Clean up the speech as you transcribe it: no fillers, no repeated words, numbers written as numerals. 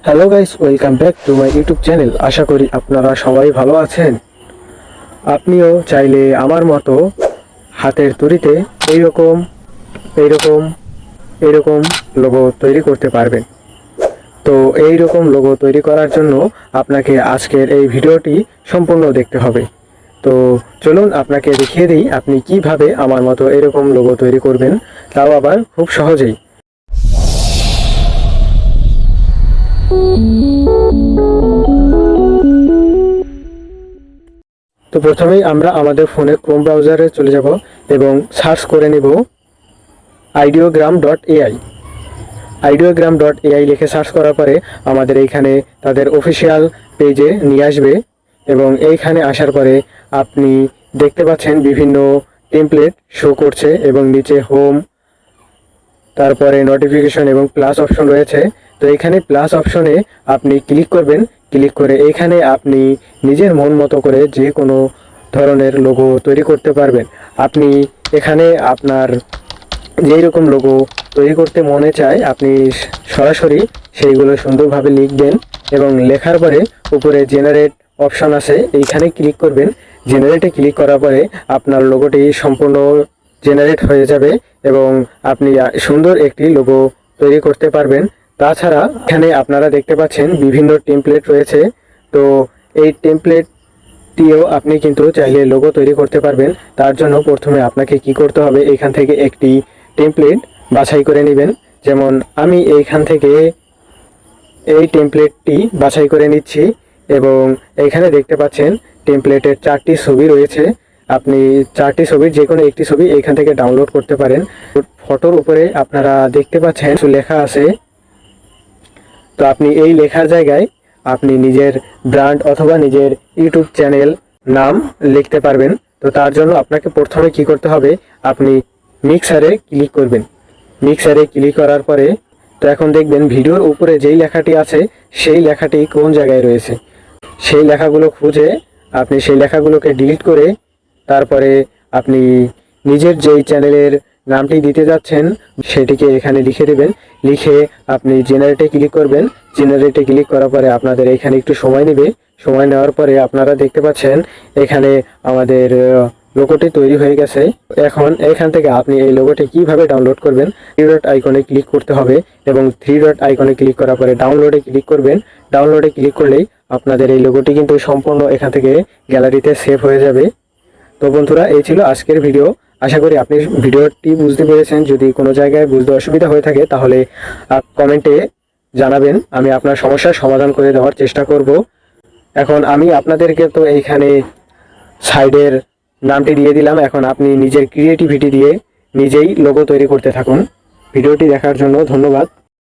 Hello guys, welcome back to my YouTube channel. আশা করি আপনারা সবাই ভালো আছেন। আপনিও চাইলে আমার মতো হাতের তৈরিতে এইরকম এইরকম এইরকম লোগো তৈরি করতে পারবেন। তো এইরকম লোগো তৈরি করার জন্য আপনাকে আজকের এই ভিডিওটি সম্পূর্ণ দেখতে হবে। তো চলুন আপনাকে দেখিয়ে দিই আপনি কিভাবে আমার মতো এরকম লোগো তৈরি করবেন, তাও আবার খুব সহজেই। তো প্রথমেই আমরা আমাদের ফোনে ক্রোম ব্রাউজারে চলে যাব এবং সার্চ করে নেব ideogram.ai। ideogram.ai লিখে সার্চ করার পরে আমাদের এইখানে তাদের অফিসিয়াল পেজে নিয়ে আসবে এবং এইখানে আসার পরে আপনি দেখতে পাচ্ছেন বিভিন্ন টেমপ্লেট শো করছে এবং নিচে হোম, তারপরে নোটিফিকেশন এবং প্লাস অপশন রয়েছে। তো এখানে প্লাস অপশনে আপনি ক্লিক করবেন। ক্লিক করে এখানে আপনি নিজের মন মতো করে যে কোনো ধরনের লোগো তৈরি করতে পারবেন। আপনি এখানে আপনার যেই রকম লোগো তৈরি করতে মনে চায় আপনি সরাসরি সেইগুলো সুন্দরভাবে লিখবেন এবং লেখার পরে উপরে জেনারেট অপশন আছে, এইখানে ক্লিক করবেন। জেনারেটে ক্লিক করার পরে আপনার লোগোটি সম্পূর্ণ জেনারেট হয়ে যাবে এবং আপনি সুন্দর একটি লোগো তৈরি করতে পারবেন। তাছাড়া এখানে আপনারা দেখতে পাচ্ছেন বিভিন্ন টেমপ্লেট রয়েছে। তো এই টেমপ্লেটটিও আপনি কিন্তু চাইলে লোগো তৈরি করতে পারবেন। তার জন্য প্রথমে আপনাকে কি করতে হবে, এখান থেকে একটি টেমপ্লেট বাছাই করে নেবেন। যেমন আমি এইখান থেকে এই টেমপ্লেটটি বাছাই করে নিচ্ছি এবং এইখানে দেখতে পাচ্ছেন টেমপ্লেটের 4টি ছবি রয়েছে। আপনি 4টি ছবির যে কোনো একটি ছবি এইখান থেকে ডাউনলোড করতে পারেন। ফটোর উপরে আপনারা দেখতে পাচ্ছেন কিছু লেখা আছে। তো আপনি এই লেখার জায়গায় আপনি নিজের ব্র্যান্ড অথবা নিজের ইউটিউব চ্যানেল নাম লিখতে পারবেন। তো তার জন্য আপনাকে প্রথমে কি করতে হবে, আপনি মিক্সারে ক্লিক করবেন। মিক্সারে ক্লিক করার পরে তো এখন দেখবেন ভিডিওর উপরে যেই লেখাটি আছে সেই লেখাটি কোন জায়গায় রয়েছে। সেই লেখাগুলো খুঁজে আপনি সেই লেখাগুলোকে ডিলিট করে তারপরে আপনি নিজের যেই চ্যানেলের নামটি দিতে যাচ্ছেন সেটিকে এখানে লিখে দেবেন। লিখে আপনি জেনারেটে ক্লিক করবেন। জেনারেটে ক্লিক করার পরে আপনাদের এখানে একটু সময় নেবে। সময় নেওয়ার পরে আপনারা দেখতে পাচ্ছেন এখানে আমাদের লোগোটি তৈরি হয়ে গেছে। এখন এখান থেকে আপনি এই লোগোটি কিভাবে ডাউনলোড করবেন, 3 ডট আইকনে ক্লিক করতে হবে এবং 3 ডট আইকনে ক্লিক করার পরে ডাউনলোডে ক্লিক করবেন। ডাউনলোডে ক্লিক করলেই আপনাদের এই লোগোটি কিন্তু সম্পূর্ণ এখান থেকে গ্যালারিতে সেভ হয়ে যাবে। তো বন্ধুরা, এই ছিল আজকের ভিডিও। আশা করি আপনি ভিডিওটি বুঝতে পেরেছেন। যদি কোনো জায়গায় বুঝতে অসুবিধা হয়ে থাকে তাহলে কমেন্টে জানাবেন, আমি আপনার সমস্যার সমাধান করে দেওয়ার চেষ্টা করব। এখন আমি আপনাদেরকে তো এইখানে সাইডের নামটি দিয়ে দিলাম। এখন আপনি নিজের ক্রিয়েটিভিটি দিয়ে নিজেই লোগো তৈরি করতে থাকুন। ভিডিওটি দেখার জন্য ধন্যবাদ।